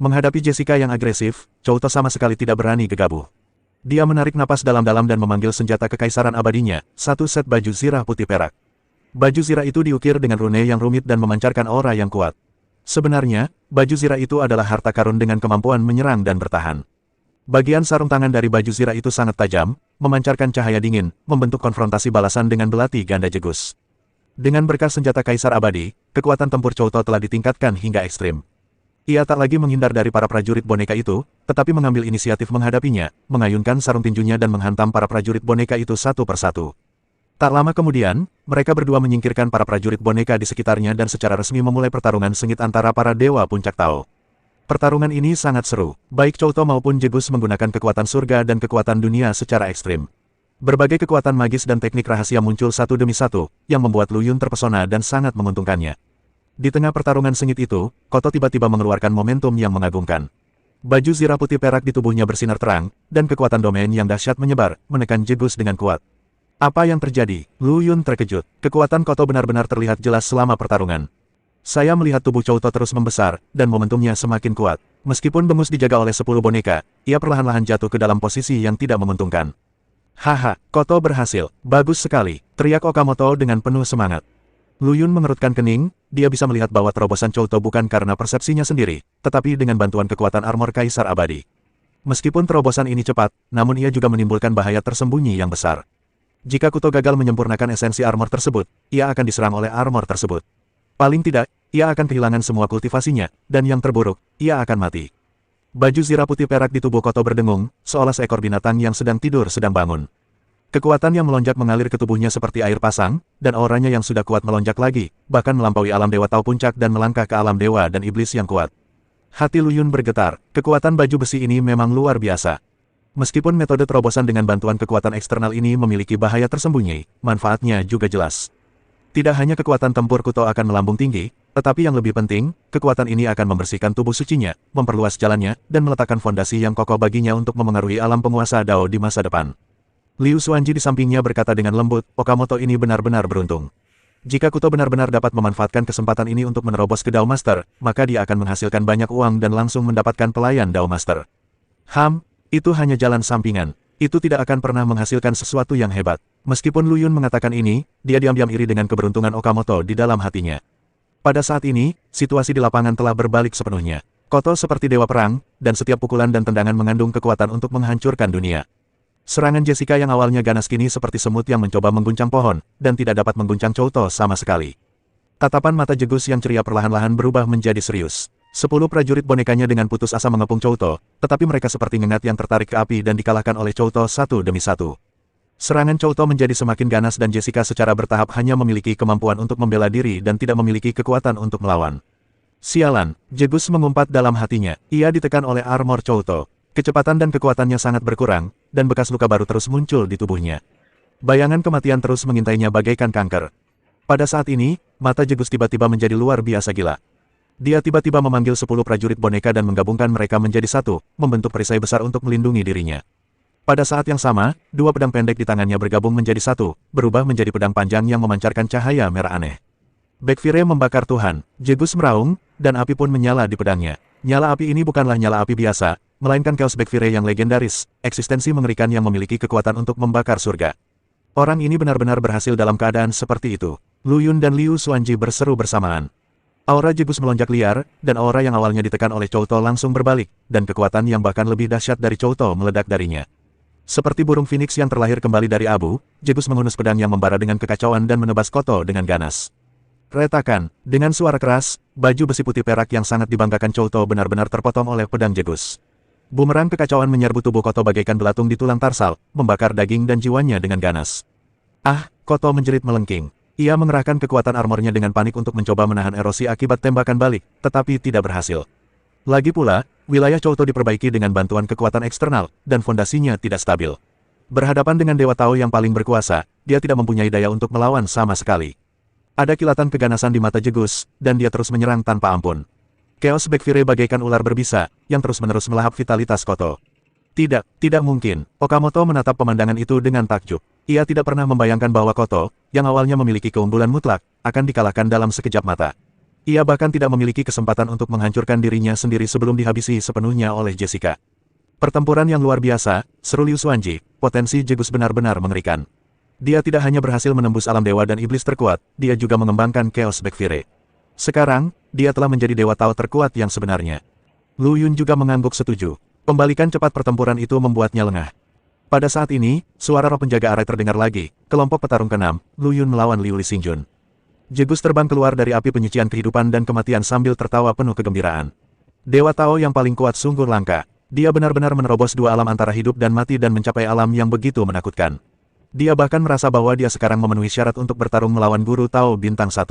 Speaker 1: Menghadapi Jessica yang agresif, Chouto sama sekali tidak berani gegabah. Dia menarik napas dalam-dalam dan memanggil senjata kekaisaran abadinya, 1 set baju zirah putih perak. Baju zirah itu diukir dengan rune yang rumit dan memancarkan aura yang kuat. Sebenarnya, baju zirah itu adalah harta karun dengan kemampuan menyerang dan bertahan. Bagian sarung tangan dari baju zirah itu sangat tajam, memancarkan cahaya dingin, membentuk konfrontasi balasan dengan belati ganda Jegus. Dengan berkas senjata kaisar abadi, kekuatan tempur Chouto telah ditingkatkan hingga ekstrim. Ia tak lagi menghindar dari para prajurit boneka itu, tetapi mengambil inisiatif menghadapinya, mengayunkan sarung tinjunya dan menghantam para prajurit boneka itu satu persatu. Tak lama kemudian, mereka berdua menyingkirkan para prajurit boneka di sekitarnya dan secara resmi memulai pertarungan sengit antara para dewa puncak Tao. Pertarungan ini sangat seru. Baik Chouto maupun Jegus menggunakan kekuatan surga dan kekuatan dunia secara ekstrim. Berbagai kekuatan magis dan teknik rahasia muncul satu demi satu, yang membuat Lu Yun terpesona dan sangat menguntungkannya. Di tengah pertarungan sengit itu, Koto tiba-tiba mengeluarkan momentum yang mengagumkan. Baju zirah putih perak di tubuhnya bersinar terang, dan kekuatan domain yang dahsyat menyebar, menekan Jegus dengan kuat. Apa yang terjadi? Lu Yun terkejut. Kekuatan Koto benar-benar terlihat jelas selama pertarungan. Saya melihat tubuh Chouto terus membesar, dan momentumnya semakin kuat. Meskipun Bengus dijaga oleh 10 boneka, ia perlahan-lahan jatuh ke dalam posisi yang tidak menguntungkan. Haha, Koto berhasil. Bagus sekali, teriak Okamoto dengan penuh semangat. Lu Yun mengerutkan kening, dia bisa melihat bahwa terobosan Chouto bukan karena persepsinya sendiri, tetapi dengan bantuan kekuatan armor Kaisar Abadi. Meskipun terobosan ini cepat, namun ia juga menimbulkan bahaya tersembunyi yang besar. Jika Kuto gagal menyempurnakan esensi armor tersebut, ia akan diserang oleh armor tersebut. Paling tidak, ia akan kehilangan semua kultivasinya, dan yang terburuk, ia akan mati. Baju zirah putih perak di tubuh Koto berdengung, seolah seekor binatang yang sedang tidur sedang bangun. Kekuatan yang melonjak mengalir ke tubuhnya seperti air pasang, dan auranya yang sudah kuat melonjak lagi, bahkan melampaui alam dewa Tao Puncak dan melangkah ke alam dewa dan iblis yang kuat. Hati Lu Yun bergetar, kekuatan baju besi ini memang luar biasa. Meskipun metode terobosan dengan bantuan kekuatan eksternal ini memiliki bahaya tersembunyi, manfaatnya juga jelas. Tidak hanya kekuatan tempur Kuto akan melambung tinggi, tetapi yang lebih penting, kekuatan ini akan membersihkan tubuh sucinya, memperluas jalannya, dan meletakkan fondasi yang kokoh baginya untuk memengaruhi alam penguasa Dao di masa depan. Liu Xuanji di sampingnya berkata dengan lembut, Okamoto ini benar-benar beruntung. Jika Kuto benar-benar dapat memanfaatkan kesempatan ini untuk menerobos ke Dao Master, maka dia akan menghasilkan banyak uang dan langsung mendapatkan pelayan Dao Master. Itu hanya jalan sampingan. Itu tidak akan pernah menghasilkan sesuatu yang hebat. Meskipun Lu Yun mengatakan ini, dia diam-diam iri dengan keberuntungan Okamoto di dalam hatinya. Pada saat ini, situasi di lapangan telah berbalik sepenuhnya. Koto seperti dewa perang, dan setiap pukulan dan tendangan mengandung kekuatan untuk menghancurkan dunia. Serangan Jessica yang awalnya ganas kini seperti semut yang mencoba mengguncang pohon, dan tidak dapat mengguncang Chouto sama sekali. Tatapan mata Jegus yang ceria perlahan-lahan berubah menjadi serius. 10 prajurit bonekanya dengan putus asa mengepung Chouto, tetapi mereka seperti ngengat yang tertarik ke api dan dikalahkan oleh Chouto satu demi satu. Serangan Chouto menjadi semakin ganas dan Jessica secara bertahap hanya memiliki kemampuan untuk membela diri dan tidak memiliki kekuatan untuk melawan. Sialan, Jegus mengumpat dalam hatinya, ia ditekan oleh armor Chouto. Kecepatan dan kekuatannya sangat berkurang, dan bekas luka baru terus muncul di tubuhnya. Bayangan kematian terus mengintainya bagaikan kanker. Pada saat ini, mata Jegus tiba-tiba menjadi luar biasa gila. Dia tiba-tiba memanggil 10 prajurit boneka dan menggabungkan mereka menjadi satu, membentuk perisai besar untuk melindungi dirinya. Pada saat yang sama, 2 pedang pendek di tangannya bergabung menjadi satu, berubah menjadi pedang panjang yang memancarkan cahaya merah aneh. Backfire membakar Tuhan, Jegus meraung, dan api pun menyala di pedangnya. Nyala api ini bukanlah nyala api biasa, melainkan Chaos Backfire yang legendaris, eksistensi mengerikan yang memiliki kekuatan untuk membakar surga. Orang ini benar-benar berhasil dalam keadaan seperti itu. Lu Yun dan Liu Xuanji berseru bersamaan. Aura Jegus melonjak liar, dan aura yang awalnya ditekan oleh Chouto langsung berbalik, dan kekuatan yang bahkan lebih dahsyat dari Chouto meledak darinya. Seperti burung phoenix yang terlahir kembali dari abu, Jegus menghunus pedang yang membara dengan kekacauan dan menebas Koto dengan ganas. Retakan, dengan suara keras, baju besi putih perak yang sangat dibanggakan Chouto benar-benar terpotong oleh pedang Jegus. Bumerang kekacauan menyerbu tubuh Koto bagaikan belatung di tulang tarsal, membakar daging dan jiwanya dengan ganas. Koto menjerit melengking. Ia mengerahkan kekuatan armornya dengan panik untuk mencoba menahan erosi akibat tembakan balik, tetapi tidak berhasil. Lagi pula, wilayah Chouto diperbaiki dengan bantuan kekuatan eksternal, dan fondasinya tidak stabil. Berhadapan dengan Dewa Tao yang paling berkuasa, dia tidak mempunyai daya untuk melawan sama sekali. Ada kilatan keganasan di mata Jegus, dan dia terus menyerang tanpa ampun. Chaos Backfire bagaikan ular berbisa, yang terus-menerus melahap vitalitas Koto. Tidak mungkin. Okamoto menatap pemandangan itu dengan takjub. Ia tidak pernah membayangkan bahwa Koto, yang awalnya memiliki keunggulan mutlak, akan dikalahkan dalam sekejap mata. Ia bahkan tidak memiliki kesempatan untuk menghancurkan dirinya sendiri sebelum dihabisi sepenuhnya oleh Jessica. Pertempuran yang luar biasa, seru Liu Xuanji, potensi Jegus benar-benar mengerikan. Dia tidak hanya berhasil menembus alam dewa dan iblis terkuat, dia juga mengembangkan Chaos Backfire. Sekarang, dia telah menjadi Dewa Tao terkuat yang sebenarnya. Lu Yun juga mengangguk setuju. Pembalikan cepat pertempuran itu membuatnya lengah. Pada saat ini, suara roh penjaga arai terdengar lagi, kelompok petarung ke-6, Lu Yun melawan Liu Xingjun. Jegus terbang keluar dari api penyucian kehidupan dan kematian sambil tertawa penuh kegembiraan. Dewa Tao yang paling kuat sungguh langka. Dia benar-benar menerobos dua alam antara hidup dan mati dan mencapai alam yang begitu menakutkan. Dia bahkan merasa bahwa dia sekarang memenuhi syarat untuk bertarung melawan Guru Tao Bintang 1.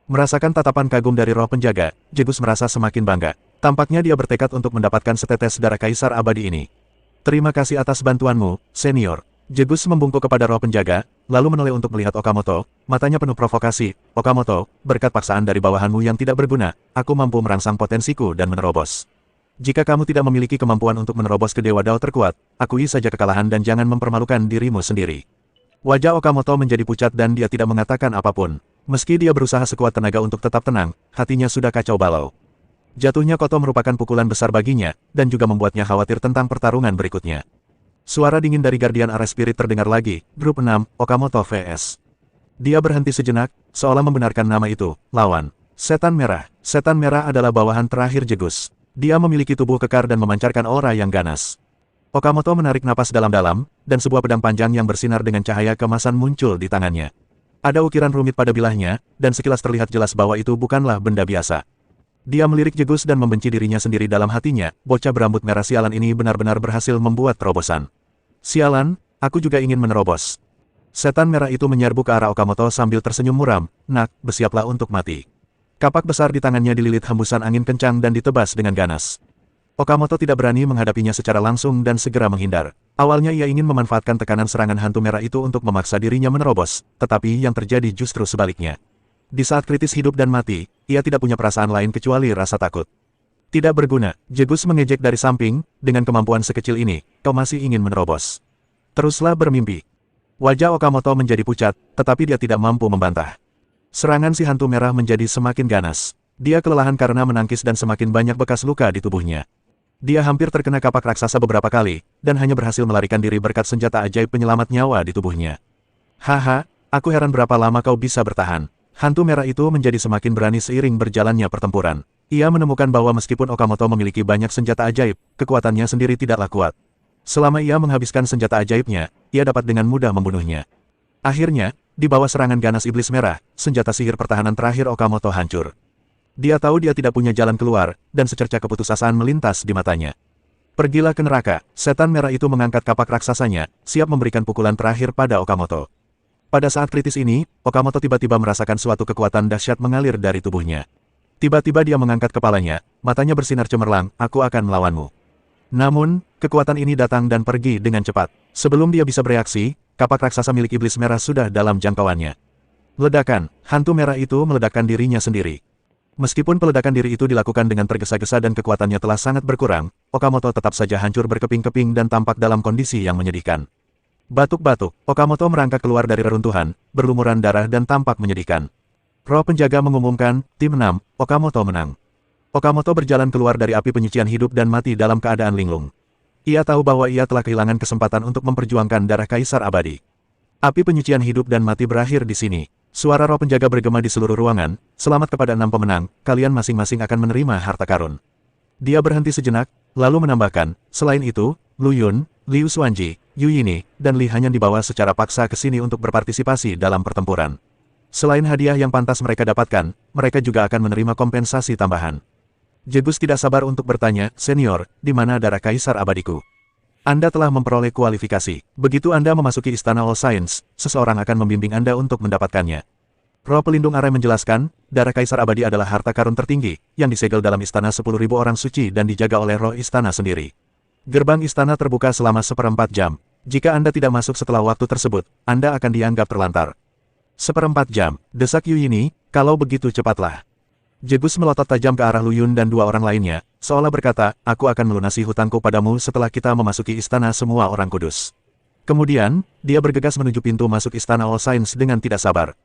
Speaker 1: Merasakan tatapan kagum dari roh penjaga, Jegus merasa semakin bangga. Tampaknya dia bertekad untuk mendapatkan setetes darah Kaisar Abadi ini. Terima kasih atas bantuanmu, senior. Jegus membungkuk kepada roh penjaga, lalu menoleh untuk melihat Okamoto, matanya penuh provokasi. Okamoto, berkat paksaan dari bawahanmu yang tidak berguna, aku mampu merangsang potensiku dan menerobos. Jika kamu tidak memiliki kemampuan untuk menerobos ke Dewa Dao terkuat, akui saja kekalahan dan jangan mempermalukan dirimu sendiri. Wajah Okamoto menjadi pucat dan dia tidak mengatakan apapun. Meski dia berusaha sekuat tenaga untuk tetap tenang, hatinya sudah kacau balau. Jatuhnya Koto merupakan pukulan besar baginya, dan juga membuatnya khawatir tentang pertarungan berikutnya. Suara dingin dari Guardian Array Spirit terdengar lagi, Grup 6, Okamoto vs. Dia berhenti sejenak, seolah membenarkan nama itu, lawan. Setan Merah. Setan Merah adalah bawahan terakhir Jegus. Dia memiliki tubuh kekar dan memancarkan aura yang ganas. Okamoto menarik napas dalam-dalam, dan sebuah pedang panjang yang bersinar dengan cahaya kemasan muncul di tangannya. Ada ukiran rumit pada bilahnya, dan sekilas terlihat jelas bahwa itu bukanlah benda biasa. Dia melirik Jegus dan membenci dirinya sendiri dalam hatinya, bocah berambut merah sialan ini benar-benar berhasil membuat terobosan. Sialan, aku juga ingin menerobos. Setan merah itu menyerbu ke arah Okamoto sambil tersenyum muram, nak, bersiaplah untuk mati. Kapak besar di tangannya dililit hembusan angin kencang dan ditebas dengan ganas. Okamoto tidak berani menghadapinya secara langsung dan segera menghindar. Awalnya ia ingin memanfaatkan tekanan serangan hantu merah itu untuk memaksa dirinya menerobos, tetapi yang terjadi justru sebaliknya. Di saat kritis hidup dan mati, ia tidak punya perasaan lain kecuali rasa takut. Tidak berguna, Jegus mengejek dari samping, dengan kemampuan sekecil ini, kau masih ingin menerobos. Teruslah bermimpi. Wajah Okamoto menjadi pucat, tetapi dia tidak mampu membantah. Serangan si hantu merah menjadi semakin ganas. Dia kelelahan karena menangkis dan semakin banyak bekas luka di tubuhnya. Dia hampir terkena kapak raksasa beberapa kali, dan hanya berhasil melarikan diri berkat senjata ajaib penyelamat nyawa di tubuhnya. Haha, aku heran berapa lama kau bisa bertahan. Hantu merah itu menjadi semakin berani seiring berjalannya pertempuran. Ia menemukan bahwa meskipun Okamoto memiliki banyak senjata ajaib, kekuatannya sendiri tidaklah kuat. Selama ia menghabiskan senjata ajaibnya, ia dapat dengan mudah membunuhnya. Akhirnya, di bawah serangan ganas iblis merah, senjata sihir pertahanan terakhir Okamoto hancur. Dia tahu dia tidak punya jalan keluar, dan secerca keputusasaan melintas di matanya. Pergilah ke neraka, setan merah itu mengangkat kapak raksasanya, siap memberikan pukulan terakhir pada Okamoto. Pada saat kritis ini, Okamoto tiba-tiba merasakan suatu kekuatan dahsyat mengalir dari tubuhnya. Tiba-tiba dia mengangkat kepalanya, matanya bersinar cemerlang, aku akan melawanmu. Namun, kekuatan ini datang dan pergi dengan cepat. Sebelum dia bisa bereaksi, kapak raksasa milik iblis merah sudah dalam jangkauannya. Ledakan, hantu merah itu meledakkan dirinya sendiri. Meskipun peledakan diri itu dilakukan dengan tergesa-gesa dan kekuatannya telah sangat berkurang, Okamoto tetap saja hancur berkeping-keping dan tampak dalam kondisi yang menyedihkan. Batuk-batuk, Okamoto merangkak keluar dari reruntuhan, berlumuran darah dan tampak menyedihkan. Roh penjaga mengumumkan, tim 6, Okamoto menang. Okamoto berjalan keluar dari api penyucian hidup dan mati dalam keadaan linglung. Ia tahu bahwa ia telah kehilangan kesempatan untuk memperjuangkan darah kaisar abadi. Api penyucian hidup dan mati berakhir di sini. Suara roh penjaga bergema di seluruh ruangan, selamat kepada 6 pemenang, kalian masing-masing akan menerima harta karun. Dia berhenti sejenak, lalu menambahkan, selain itu, Lu Yun, Liu Xuanji, Yu Yini, dan Li Hanyan dibawa secara paksa ke sini untuk berpartisipasi dalam pertempuran. Selain hadiah yang pantas mereka dapatkan, mereka juga akan menerima kompensasi tambahan. Jegus tidak sabar untuk bertanya, senior, di mana darah kaisar abadiku? Anda telah memperoleh kualifikasi. Begitu Anda memasuki Istana All Science, seseorang akan membimbing Anda untuk mendapatkannya. Roh pelindung Array menjelaskan, darah kaisar abadi adalah harta karun tertinggi, yang disegel dalam istana 10.000 orang suci dan dijaga oleh roh istana sendiri. Gerbang istana terbuka selama 1/4 jam. Jika Anda tidak masuk setelah waktu tersebut, Anda akan dianggap terlantar. 1/4 jam, desak Yu Yini, kalau begitu cepatlah. Jegus melotot tajam ke arah Lu Yun dan 2 orang lainnya, seolah berkata, aku akan melunasi hutangku padamu setelah kita memasuki istana semua orang kudus. Kemudian, dia bergegas menuju pintu masuk istana All Science dengan tidak sabar.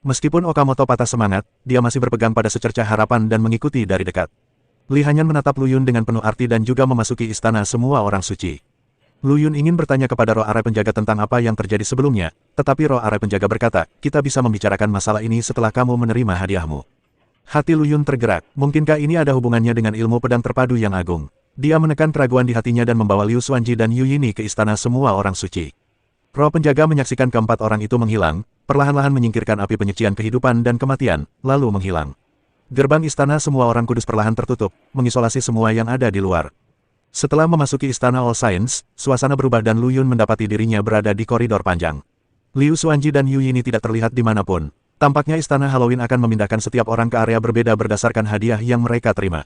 Speaker 1: Meskipun Okamoto patah semangat, dia masih berpegang pada secercah harapan dan mengikuti dari dekat. Li Hanyan menatap Lu Yun dengan penuh arti dan juga memasuki istana semua orang suci. Lu Yun ingin bertanya kepada roh Array penjaga tentang apa yang terjadi sebelumnya, tetapi roh Array penjaga berkata, kita bisa membicarakan masalah ini setelah kamu menerima hadiahmu. Hati Lu Yun tergerak, mungkinkah ini ada hubungannya dengan ilmu pedang terpadu yang agung? Dia menekan keraguan di hatinya dan membawa Liu Xuanji dan Yu Yini ke istana semua orang suci. Roh penjaga menyaksikan keempat orang itu menghilang, perlahan-lahan menyingkirkan api penyucian kehidupan dan kematian, lalu menghilang. Gerbang istana semua orang kudus perlahan tertutup, mengisolasi semua yang ada di luar. Setelah memasuki istana All Science, suasana berubah dan Lu Yun mendapati dirinya berada di koridor panjang. Liu Xuanji dan Yu Yini tidak terlihat dimanapun. Tampaknya istana Halloween akan memindahkan setiap orang ke area berbeda berdasarkan hadiah yang mereka terima.